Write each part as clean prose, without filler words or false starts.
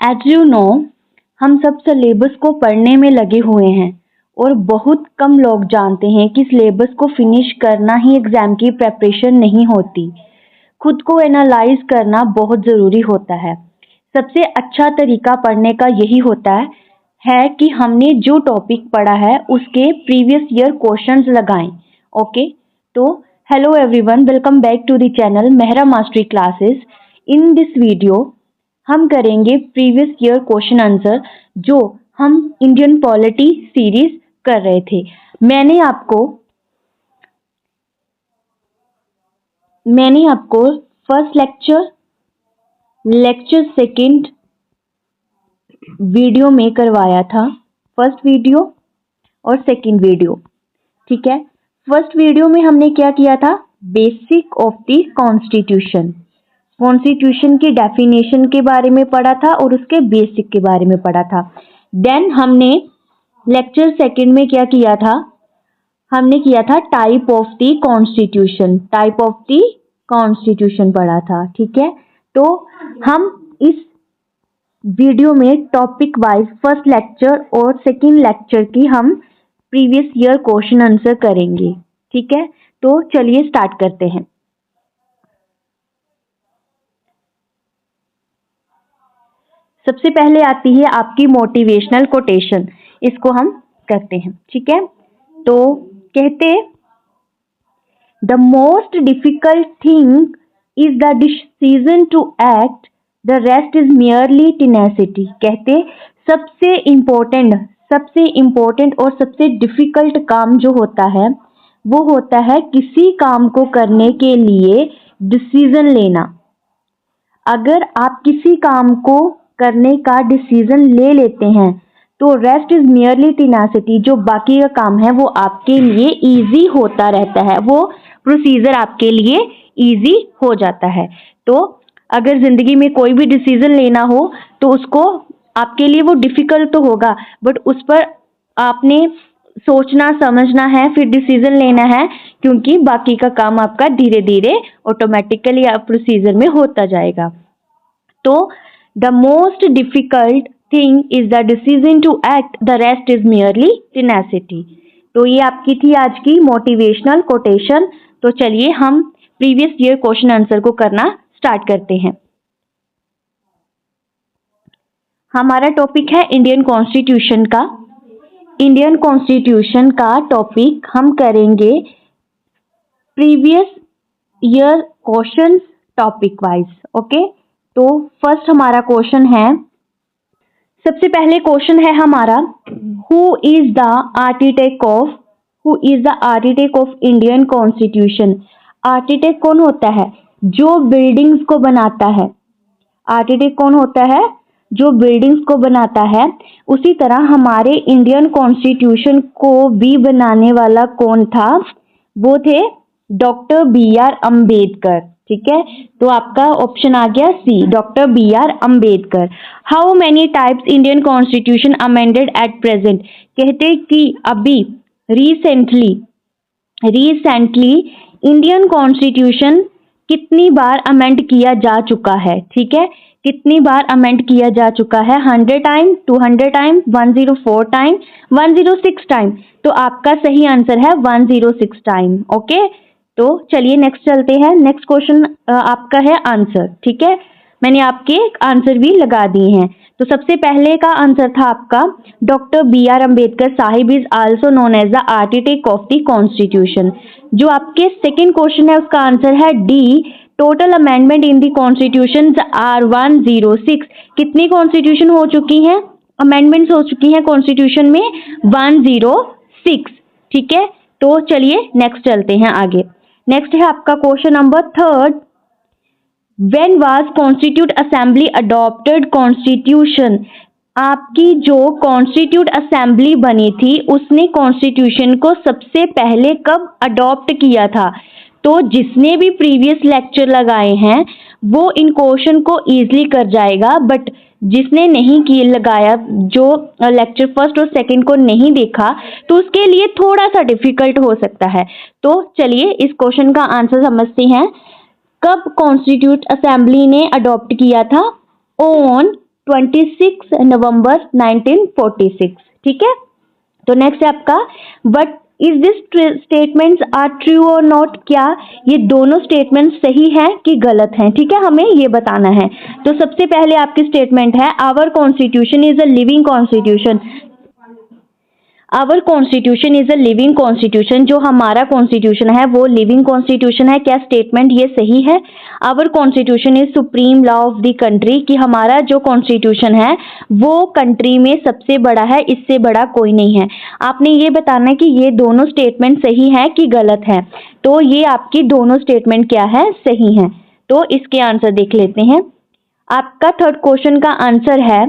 As you know, हम सब syllabus को पढ़ने में लगे हुए हैं और बहुत कम लोग जानते हैं कि सिलेबस को फिनिश करना ही एग्जाम की प्रेपरेशन नहीं होती। खुद को एनालाइज करना बहुत ज़रूरी होता है। सबसे अच्छा तरीका पढ़ने का यही होता है कि हमने जो टॉपिक पढ़ा है उसके प्रीवियस ईयर क्वेश्चंस लगाएं। ओके, तो hello everyone, welcome back to the channel Mehra mastery classes. In this video हम करेंगे प्रीवियस ईयर क्वेश्चन आंसर जो हम इंडियन पॉलिटी सीरीज कर रहे थे। मैंने आपको फर्स्ट लेक्चर सेकंड वीडियो में करवाया था, फर्स्ट वीडियो और सेकंड वीडियो। ठीक है, फर्स्ट वीडियो में हमने क्या किया था? बेसिक ऑफ द कॉन्स्टिट्यूशन की डेफिनेशन के बारे में पढ़ा था और उसके बेसिक के बारे में पढ़ा था। देन हमने लेक्चर सेकंड में क्या किया था? हमने किया था टाइप ऑफ द कॉन्स्टिट्यूशन पढ़ा था। ठीक है, तो हम इस वीडियो में टॉपिक वाइज फर्स्ट लेक्चर और सेकंड लेक्चर की हम प्रीवियस ईयर क्वेश्चन आंसर करेंगे। ठीक है, तो चलिए स्टार्ट करते हैं। सबसे पहले आती है आपकी मोटिवेशनल कोटेशन, इसको हम करते हैं। ठीक है, तो कहते the most difficult thing is the decision to act, the rest is merely tenacity. कहते सबसे इम्पोर्टेंट और सबसे डिफिकल्ट काम जो होता है वो होता है किसी काम को करने के लिए डिसीजन लेना। अगर आप किसी काम को करने का डिसीजन ले लेते हैं तो रेस्ट इज मियरली टेनासिटी, जो बाकी का काम है वो आपके लिए इजी होता रहता है, वो प्रोसीजर आपके लिए इजी हो जाता है। तो अगर जिंदगी में कोई भी डिसीजन लेना हो तो उसको आपके लिए वो डिफिकल्ट तो होगा, बट उस पर आपने सोचना समझना है, फिर डिसीजन लेना है, क्योंकि बाकी का काम आपका धीरे धीरे ऑटोमेटिकली प्रोसीजर में होता जाएगा। तो the most difficult thing is the decision to act, the rest is merely tenacity. तो ये आपकी थी आज की मोटिवेशनल कोटेशन। तो चलिए हम प्रीवियस ईयर क्वेश्चन आंसर को करना स्टार्ट करते हैं। हमारा टॉपिक है इंडियन कॉन्स्टिट्यूशन का टॉपिक हम करेंगे previous year question topic wise. Okay, तो फर्स्ट हमारा क्वेश्चन है, सबसे पहले क्वेश्चन है हमारा, who is the architect of Indian constitution. Architect कौन होता है? जो बिल्डिंग्स को बनाता है। आर्किटेक्ट कौन होता है? जो बिल्डिंग्स को बनाता है। उसी तरह हमारे इंडियन कॉन्स्टिट्यूशन को भी बनाने वाला कौन था? वो थे डॉक्टर BR अम्बेडकर। ठीक है, तो आपका ऑप्शन आ गया C, doctor BR Ambedkar. How many types Indian constitution amended at present. कहते कि अभी रिसेंटली इंडियन कॉन्स्टिट्यूशन कितनी बार अमेंड किया जा चुका है। ठीक है, कितनी बार अमेंड किया जा चुका है? 100 टाइम, 200 टाइम, 104 टाइम, 106 टाइम। तो आपका सही आंसर है 106 टाइम। ओके, तो चलिए नेक्स्ट चलते हैं। नेक्स्ट क्वेश्चन आपका है आंसर। ठीक है, मैंने आपके आंसर भी लगा दिए हैं। तो सबसे पहले का आंसर था आपका doctor BR Ambedkar sahib is also known as the architect of the constitution. जो आपके सेकंड क्वेश्चन है उसका आंसर है D, total amendment in the constitution are 106। कितनी कॉन्स्टिट्यूशन हो चुकी हैं? अमेंडमेंट्स हो चुकी हैं कॉन्स्टिट्यूशन में 106। ठीक है, तो चलिए नेक्स्ट चलते हैं आगे। नेक्स्ट है आपका question number third, when was constitute assembly adopted constitution. आपकी जो कॉन्स्टिट्यूट असेंबली बनी थी उसने कॉन्स्टिट्यूशन को सबसे पहले कब अडॉप्ट किया था? तो जिसने भी प्रीवियस लेक्चर लगाए हैं वो इन क्वेश्चन को इजीली कर जाएगा, बट जिसने नहीं लगाया, जो लेक्चर फर्स्ट और सेकंड को नहीं देखा, तो उसके लिए थोड़ा सा डिफिकल्ट हो सकता है। तो चलिए इस क्वेश्चन का आंसर समझते हैं। कब कॉन्स्टिट्यूट असेंबली ने अडॉप्ट किया था? On 26 November 1946। ठीक है, तो नेक्स्ट है आपका but is this statements are true और नॉट, क्या ये दोनों स्टेटमेंट सही है कि गलत हैं? ठीक है, हमें ये बताना है। तो सबसे पहले आपकी स्टेटमेंट है our constitution is a living constitution. Our constitution is a living constitution, जो हमारा कॉन्स्टिट्यूशन है वो लिविंग कॉन्स्टिट्यूशन है। क्या स्टेटमेंट ये सही है? Our constitution is supreme law of the country, कि हमारा जो कॉन्स्टिट्यूशन है वो कंट्री में सबसे बड़ा है, इससे बड़ा कोई नहीं है। आपने ये बताना है कि ये दोनों स्टेटमेंट सही है कि गलत है। तो ये आपकी दोनों स्टेटमेंट क्या है? सही है। तो इसके आंसर देख लेते हैं। आपका थर्ड क्वेश्चन का आंसर है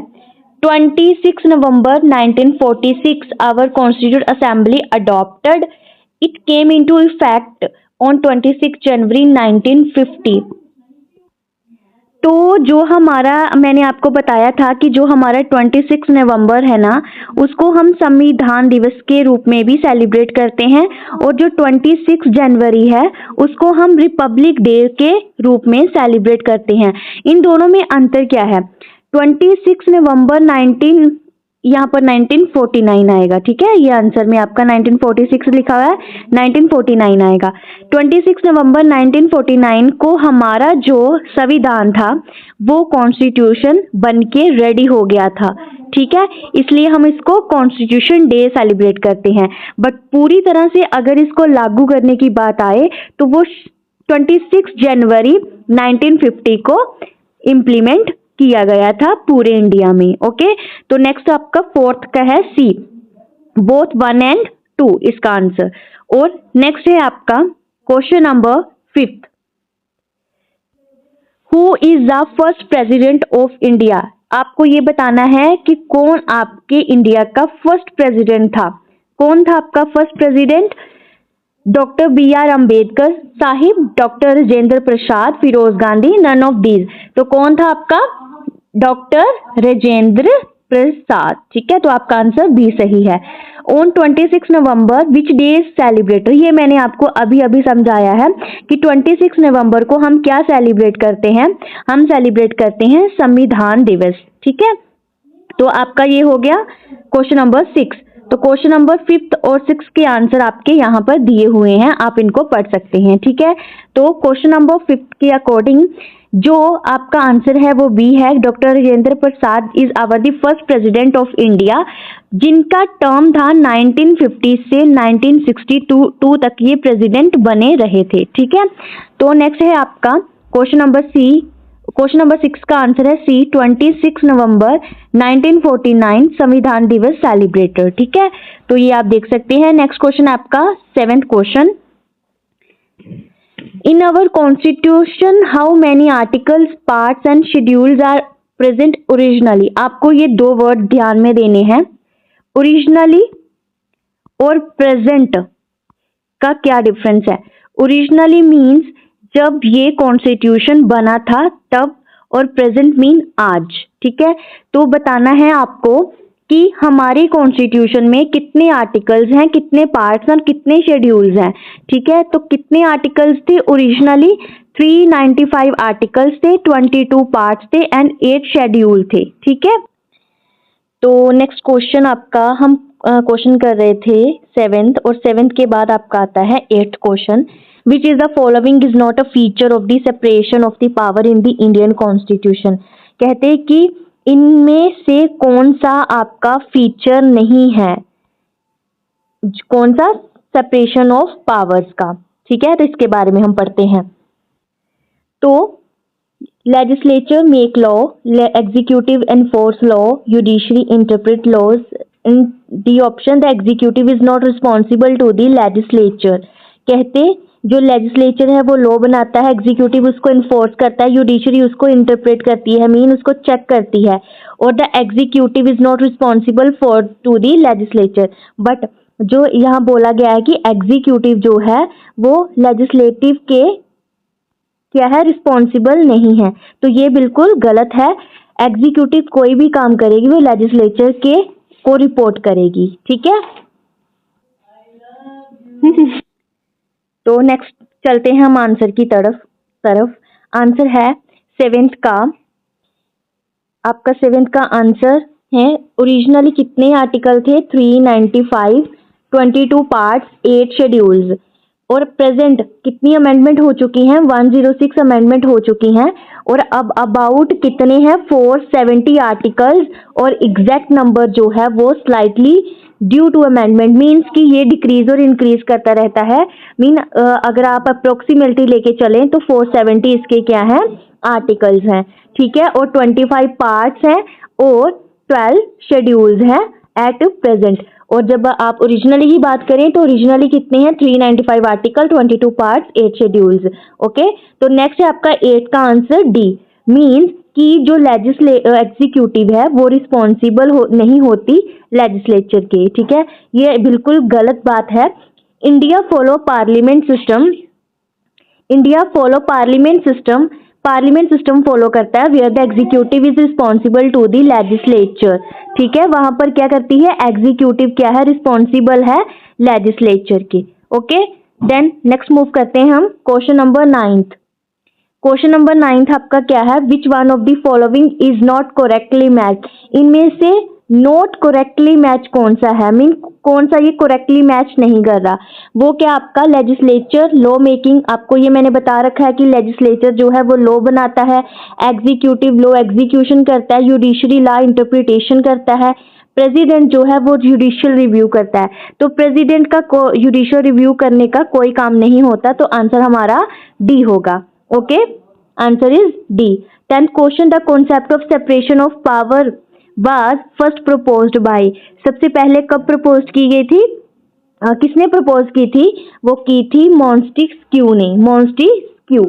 26 November 1946 our constituent assembly adopted, it came into effect on 26 जनवरी 1950। तो जो हमारा, मैंने आपको बताया था कि जो हमारा 26 नवंबर है ना, उसको हम संविधान दिवस के रूप में भी सेलिब्रेट करते हैं, और जो 26 जनवरी है उसको हम रिपब्लिक डे के रूप में सेलिब्रेट करते हैं। इन दोनों में अंतर क्या है? 26 नवंबर 19, यहाँ पर 1949 आएगा। ठीक है, ये आंसर में आपका 1946 लिखा हुआ है, 1949 आएगा। 26 नवंबर 1949 को हमारा जो संविधान था वो कॉन्स्टिट्यूशन बन के रेडी हो गया था। ठीक है, इसलिए हम इसको कॉन्स्टिट्यूशन डे सेलिब्रेट करते हैं। बट पूरी तरह से अगर इसको लागू करने की बात आए तो वो 26 जनवरी 1950 को इम्प्लीमेंट किया गया था पूरे इंडिया में। ओके, तो नेक्स्ट आपका फोर्थ का है सी, बोथ 1 एंड 2 इसका आंसर। और नेक्स्ट है आपका question number 5, who is the first president of India? आपको ये बताना है कि कौन आपके इंडिया का फर्स्ट प्रेसिडेंट था। कौन था आपका first president? Doctor B R Ambedkar sahib, doctor Rajendra Prasad, Feroze Gandhi, none of these. तो कौन था आपका? डॉक्टर राजेंद्र प्रसाद। ठीक है, तो आपका आंसर भी सही है। On 26 November which day is celebrate, ये मैंने आपको अभी अभी समझाया है कि 26 नवंबर को हम क्या सेलिब्रेट करते हैं? हम सेलिब्रेट करते हैं संविधान दिवस। ठीक है, तो आपका ये हो गया क्वेश्चन नंबर 6। तो क्वेश्चन नंबर 5 और 6 के आंसर आपके यहाँ पर दिए हुए हैं, आप इनको पढ़ सकते हैं। ठीक है, तो क्वेश्चन नंबर 5 के अकॉर्डिंग जो आपका आंसर है वो बी है, doctor Rajendra Prasad is our the first president of India, जिनका टर्म था 1950 से 1962 तक ये प्रेसिडेंट बने रहे थे। ठीक है, तो नेक्स्ट है आपका question number C. Question number 6 का आंसर है सी, 26 नवंबर 1949 संविधान दिवस सेलिब्रेटर। ठीक है, तो ये आप देख सकते हैं। नेक्स्ट क्वेश्चन आपका 7th question, in our constitution how many articles, parts and schedules are present originally? आपको ये दो वर्ड ध्यान में देने हैं, ओरिजिनली और प्रेजेंट का क्या डिफरेंस है? ओरिजिनली मीन्स जब ये कॉन्स्टिट्यूशन बना था तब, और प्रेजेंट मीन आज। ठीक है, तो बताना है आपको कि हमारे कॉन्स्टिट्यूशन में कितने आर्टिकल्स हैं, कितने पार्ट्स और कितने शेड्यूल्स हैं। ठीक है, तो कितने आर्टिकल्स थे ओरिजिनली? 395 आर्टिकल्स थे, 22 पार्ट्स थे एंड 8 शेड्यूल थे। ठीक है, तो नेक्स्ट क्वेश्चन आपका हम क्वेश्चन कर रहे थे 7th, और 7th के बाद आपका आता है 8th question, which is the following is not a feature of the separation of the power in the Indian constitution? कहते हैं कि इनमें से कौन सा आपका फीचर नहीं है, कौन सा सेपरेशन ऑफ पावर्स का। ठीक है, तो इसके बारे में हम पढ़ते हैं। तो legislature make law, executive enforce law, judiciary interpret laws. In the option the executive is not responsible to the legislature, कहते जो लेजिस्लेचर है वो लॉ बनाता है, एग्जीक्यूटिव उसको इन्फोर्स करता है, जुडिशरी उसको इंटरप्रेट करती है, मीन उसको चेक करती है, और the executive is not responsible for to the legislature. But जो यहाँ बोला गया है कि एग्जीक्यूटिव जो है वो लेजिस्लेटिव के क्या है? रिस्पॉन्सिबल नहीं है। तो ये बिल्कुल गलत है, एग्जीक्यूटिव कोई भी काम करेगी वो लेजिस्लेचर के को रिपोर्ट करेगी। ठीक है, तो नेक्स्ट चलते हैं हम आंसर की तरफ। आंसर है 7th का आपका सेवेंथ का आंसर है ओरिजिनली कितने आर्टिकल थे 395, 22 पार्ट्स, 8 शेड्यूल्स। और प्रेजेंट कितनी अमेंडमेंट हो चुकी हैं 106 अमेंडमेंट हो चुकी हैं। और अब अबाउट कितने हैं 470 आर्टिकल्स। और एग्जैक्ट नंबर जो है वो slightly due to amendment means कि ये डिक्रीज और इंक्रीज करता रहता है। अगर आप अप्रोक्सीमेटली लेके चलें तो 470 इसके क्या है आर्टिकल्स हैं, ठीक है। और 25 पार्ट्स हैं और 12 शेड्यूल्स हैं एट प्रेजेंट। और जब आप ओरिजिनली की बात करें तो ओरिजिनली कितने हैं 395 आर्टिकल, 22 पार्ट्स, 8 शेड्यूल्स। ओके, तो नेक्स्ट है आपका 8 का आंसर डी। मीन्स कि जो एग्जीक्यूटिव है वो रिस्पॉन्सिबल नहीं होती लेजिस्लेचर के, ठीक है। ये बिल्कुल गलत बात है। India follow parliament system, India follow parliament system follow करता है where the executive is responsible to the legislature, ठीक है। वहां पर क्या करती है एग्जीक्यूटिव, क्या है रिस्पॉन्सिबल है लेजिस्लेचर की। ओके, देन नेक्स्ट मूव करते हैं हम क्वेश्चन नंबर 9। क्वेश्चन नंबर 9 आपका क्या है which one of the following is not correctly match. इनमें से नॉट करेक्टली मैच कौन सा है, मीन कौन सा ये करेक्टली मैच नहीं कर रहा। वो क्या आपका लेजिस्लेचर लॉ मेकिंग, आपको ये मैंने बता रखा है कि लेजिस्लेचर जो है वो लॉ बनाता है, एग्जीक्यूटिव लॉ एग्जीक्यूशन करता है, जुडिशरी लॉ इंटरप्रिटेशन करता है, प्रेसिडेंट जो है वो जुडिशियल रिव्यू करता है। तो प्रेसिडेंट का जुडिशियल रिव्यू करने का कोई काम नहीं होता, तो आंसर हमारा डी होगा। Okay, answer is D. 10th question, the concept of separation of power was first proposed by. सबसे पहले कब प्रपोज की गई थी, किसने प्रपोज की थी, वो की थी मॉन्टेस्क्यू ने, मॉन्टेस्क्यू।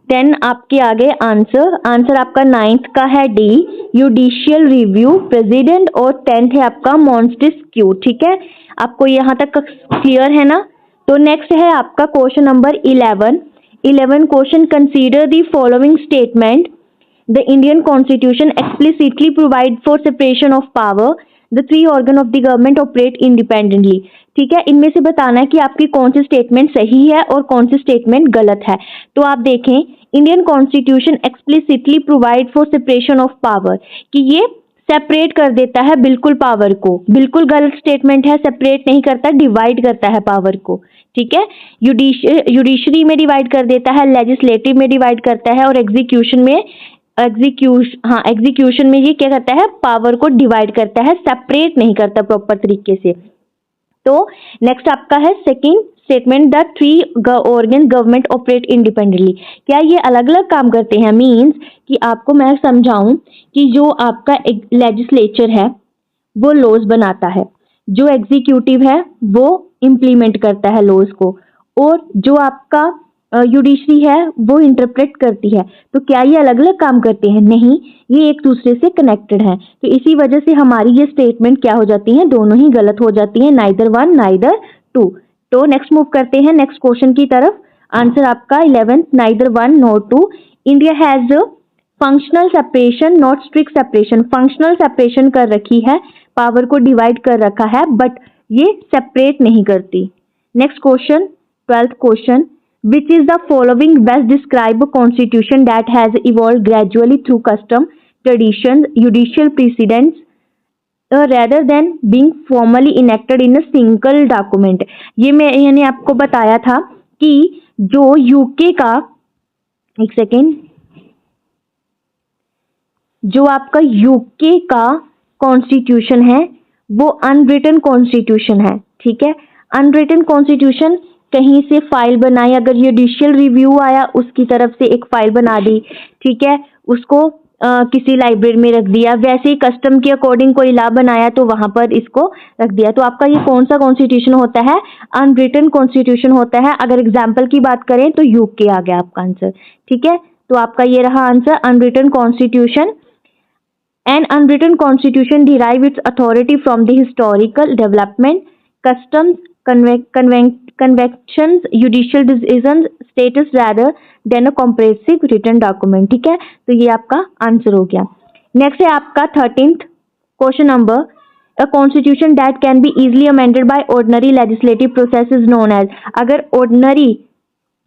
देन आपके आगे आंसर आपका 9th का है डी, जुडिशियल रिव्यू प्रेसिडेंट, और 10th है आपका मॉन्टेस्क्यू, ठीक है। आपको यहाँ तक क्लियर है ना। तो नेक्स्ट है आपका question number 11 question, consider the following statement, the Indian constitution explicitly provide for separation of power, the 3 organ of the government operate independently, ठीक है। इनमें से बताना है कि आपकी कौन सी स्टेटमेंट सही है और कौन सी स्टेटमेंट गलत है। तो आप देखें, Indian constitution explicitly provide for separation of power, कि ये सेपरेट कर देता है बिल्कुल पावर को, बिल्कुल गलत स्टेटमेंट है, सेपरेट नहीं करता, डिवाइड करता है पावर को, ठीक है। जुडिशरी में डिवाइड कर देता है, लेजिस्लेटिव में डिवाइड करता है, और एग्जीक्यूशन में ये क्या करता है पावर को डिवाइड करता है, सेपरेट नहीं करता प्रॉपर तरीके से। तो नेक्स्ट आपका है second statement, the 3 organ government operate independently. क्या ये अलग अलग काम करते हैं, मीन्स कि आपको मैं समझाऊं कि जो आपका लेजिस्लेचर है वो लॉज बनाता है, जो एग्जीक्यूटिव है वो इम्प्लीमेंट करता है लॉज को, और जो आपका जुडिशरी है वो इंटरप्रेट करती है। तो क्या ये अलग अलग काम करते हैं, नहीं, ये एक दूसरे से कनेक्टेड है। तो इसी वजह से हमारी ये स्टेटमेंट क्या हो जाती है, दोनों ही गलत हो जाती है, नाइदर 1 नाइदर 2। तो नेक्स्ट मूव करते हैं नेक्स्ट क्वेश्चन की तरफ। आंसर आपका 11th, neither 1 nor 2। India has functional separation not strict separation. Functional separation कर रखी है, पावर को डिवाइड कर रखा है, बट ये सेपरेट नहीं करती। Next question 12th question, which is the following best describe a constitution that has evolved gradually through custom, traditions, judicial precedents rather than being formally enacted in a single document। ये मैंने आपको बताया था कि जो UK का, एक second, जो आपका यूके का कॉन्स्टिट्यूशन है वो अनरिटन कॉन्स्टिट्यूशन है, ठीक है। अनरिटन कॉन्स्टिट्यूशन कहीं से फाइल बनाई, अगर जुडिशियल रिव्यू आया उसकी तरफ से एक फाइल बना दी, ठीक है, उसको किसी लाइब्रेरी में रख दिया, वैसे ही कस्टम के अकॉर्डिंग कोई लॉ बनाया तो वहां पर इसको रख दिया। तो आपका ये कौन सा कॉन्स्टिट्यूशन होता है, अनरिटन कॉन्स्टिट्यूशन होता है। अगर एग्जाम्पल की बात करें तो यूके आ गया आपका आंसर, ठीक है। तो आपका ये रहा answer, unwritten constitution. An unwritten constitution derive its authority from the historical development, customs, conventions, judicial decisions, status rather than a comprehensive written document, ठीक है। तो ये आपका आंसर हो गया। नेक्स्ट है आपका 13th question number, a constitution that can be easily amended by ordinary legislative process is known as। अगर ordinary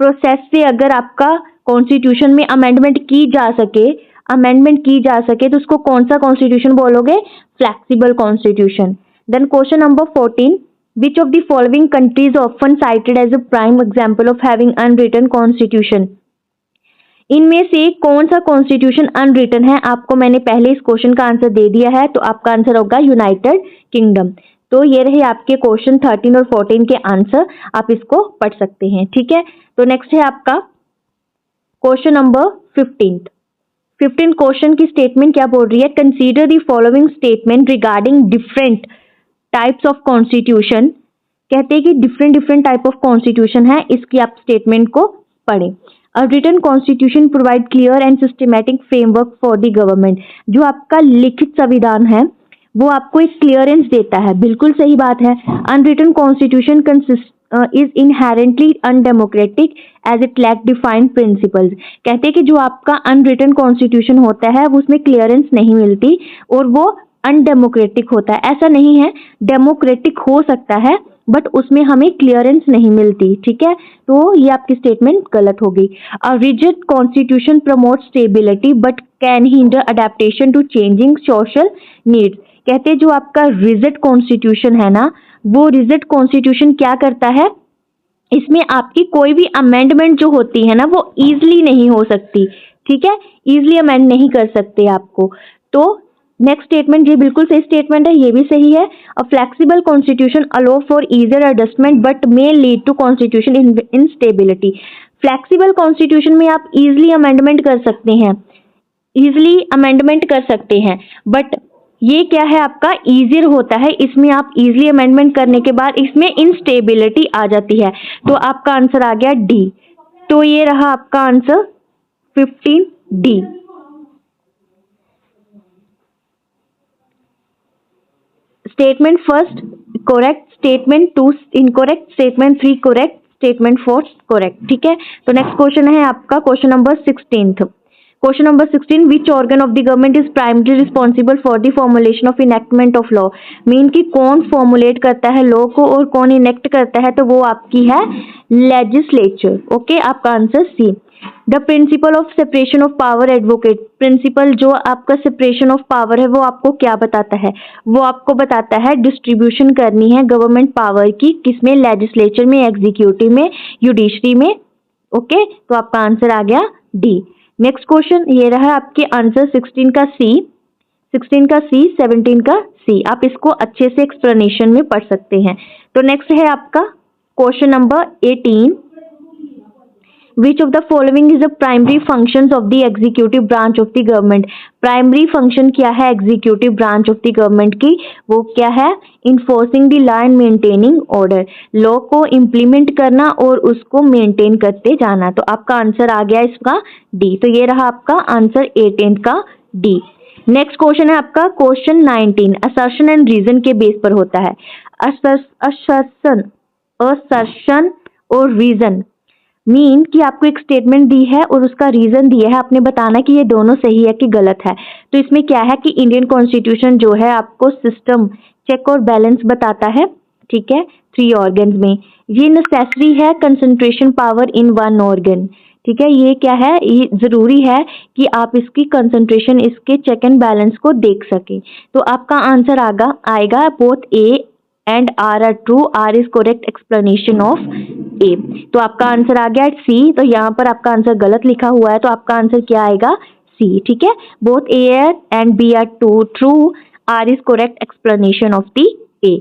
प्रोसेस से अगर आपका कॉन्स्टिट्यूशन में अमेंडमेंट की जा सके, अमेंडमेंट की जा सके तो उसको कौन सा कॉन्स्टिट्यूशन बोलोगे? Flexible constitution. Then question number 14, which of the following countries often cited as a prime example of having unwritten constitution? इनमें से कौन सा कॉन्स्टिट्यूशन अनरिटन है? आपको मैंने पहले इस क्वेश्चन का आंसर दे दिया है, तो आपका आंसर होगा यूनाइटेड किंगडम। तो ये रहे आपके क्वेश्चन 13 और 14 के आंसर, आप इसको पढ़ सकते हैं, ठीक है। तो नेक्स्ट है आपका क्वेश्चन नंबर 15 क्वेश्चन की स्टेटमेंट क्या बोल रही है? Consider the following statement regarding different types of constitution. कहते हैं कि डिफरेंट टाइप ऑफ कॉन्स्टिट्यूशन है, इसकी आप स्टेटमेंट को पढ़ें। A written constitution provide clear and systematic framework for the government। जो आपका लिखित संविधान है वो आपको एक क्लियरेंस देता है, बिल्कुल सही बात है। Unwritten constitution is inherently undemocratic as it lack defined principles। कहते हैं कि जो आपका अनरिटन कॉन्स्टिट्यूशन होता है वो उसमें क्लियरेंस नहीं मिलती और वो अनडेमोक्रेटिक होता है। ऐसा नहीं है, डेमोक्रेटिक हो सकता है बट उसमें हमें क्लियरेंस नहीं मिलती, ठीक है। तो ये आपकी स्टेटमेंट गलत होगी। A rigid constitution promote stability but can hinder adaptation to changing social needs. कहते हैं जो आपका रिजिड कॉन्स्टिट्यूशन है ना, वो रिजिड कॉन्स्टिट्यूशन क्या करता है, इसमें आपकी कोई भी अमेंडमेंट जो होती है ना वो इजिली नहीं हो सकती, ठीक है, इजिली अमेंड नहीं कर सकते आपको। तो नेक्स्ट स्टेटमेंट ये बिल्कुल सही स्टेटमेंट है, ये भी सही है। A flexible constitution allow for easier adjustment but may lead to constitution instability. Flexible constitution में आप इजिली अमेंडमेंट कर सकते हैं, इजिली अमेंडमेंट कर सकते हैं, बट ये क्या है आपका इजियर होता है, इसमें आप इजिली अमेंडमेंट करने के बाद इसमें इनस्टेबिलिटी आ जाती है। तो आपका आंसर आ गया डी। तो ये रहा आपका answer 15 D. Statement first correct, statement 2 incorrect, statement 3 correct, statement 4 correct, ठीक है। तो नेक्स्ट क्वेश्चन है आपका question number 16। Question number 16, which organ of the government is primary responsible for the formulation of enactment of law. Mean कि कौन formulate करता है law को और कौन इनेक्ट करता है, तो वो आपकी है लेजिस्लेचर। ओके, आपका answer C. The principle of separation of power advocate. Principle जो आपका सेपरेशन ऑफ पावर है वो आपको क्या बताता है? वो आपको बताता है डिस्ट्रीब्यूशन करनी है गवर्नमेंट पावर की, किसमें? लेजिस्लेचर में, एग्जीक्यूटिव में, जुडिशरी में। ओके, तो आपका आंसर आ गया डी। नेक्स्ट क्वेश्चन ये रहा आपके आंसर 16 का सी, 16 का सी, 17 का सी। आप इसको अच्छे से एक्सप्लेनेशन में पढ़ सकते हैं। तो नेक्स्ट है आपका question number 18, which of the following is the primary functions of the executive branch of the government. Primary function क्या है executive branch of the government की? वो क्या है? Enforcing the law and maintaining order. Law को implement करना और उसको मेंटेन करते जाना। तो आपका आंसर आ गया इसका डी। तो ये रहा आपका आंसर 18 का डी। नेक्स्ट क्वेश्चन है आपका क्वेश्चन 19, असर्शन एंड रीजन के बेस पर होता है। असर्शन और रीजन मीन कि आपको एक स्टेटमेंट दी है और उसका रीजन दिया है, आपने बताना कि ये दोनों सही है कि गलत है। तो इसमें क्या है कि इंडियन कॉन्स्टिट्यूशन जो है आपको सिस्टम, चेक और बैलेंस बताता है, ठीक है, 3 ऑर्गन्स में। ये नेसेसरी है कंसंट्रेशन पावर इन 1 ऑर्गन, ठीक है। ये क्या है, ये जरूरी है कि आप इसकी कंसंट्रेशन, इसके चेक एंड बैलेंस को देख सके। तो आपका आंसर आएगा both A and R are true, R is correct explanation of A. तो आपका आंसर आ गया सी। तो यहाँ पर आपका आंसर गलत लिखा हुआ है, तो आपका आंसर क्या आएगा? सी, ठीक है। Both A and B are true, R is correct explanation of the A.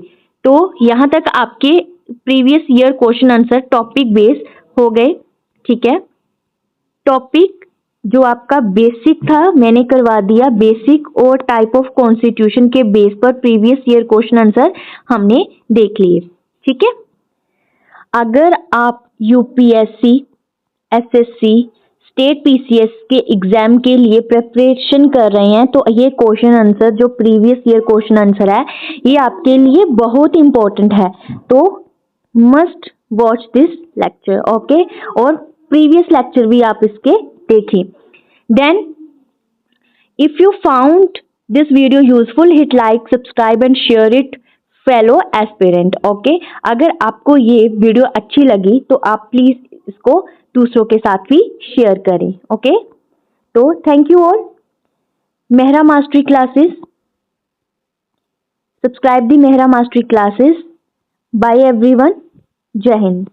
तो यहाँ तक आपके previous year question answer topic base हो गए, ठीक है। टॉपिक जो आपका बेसिक था मैंने करवा दिया, बेसिक और टाइप ऑफ कॉन्स्टिट्यूशन के बेस पर प्रीवियस ईयर क्वेश्चन आंसर हमने देख लिए, ठीक है। अगर आप यूपीएससी, एसएससी, स्टेट पीसीएस के एग्जाम के लिए प्रिपरेशन कर रहे हैं तो ये क्वेश्चन आंसर जो प्रीवियस ईयर क्वेश्चन आंसर है ये आपके लिए बहुत इंपॉर्टेंट है। तो must watch this lecture, okay. और प्रीवियस लेक्चर भी आप इसके देखिए। Then if you found this video useful, hit like, subscribe and share it fellow aspirant, okay. अगर आपको ये वीडियो अच्छी लगी तो आप प्लीज इसको दूसरों के साथ भी शेयर करें, ओके। तो thank you all. Mehra Mastery Classes. Subscribe the Mehra Mastery Classes. Bye everyone. Jai Hind.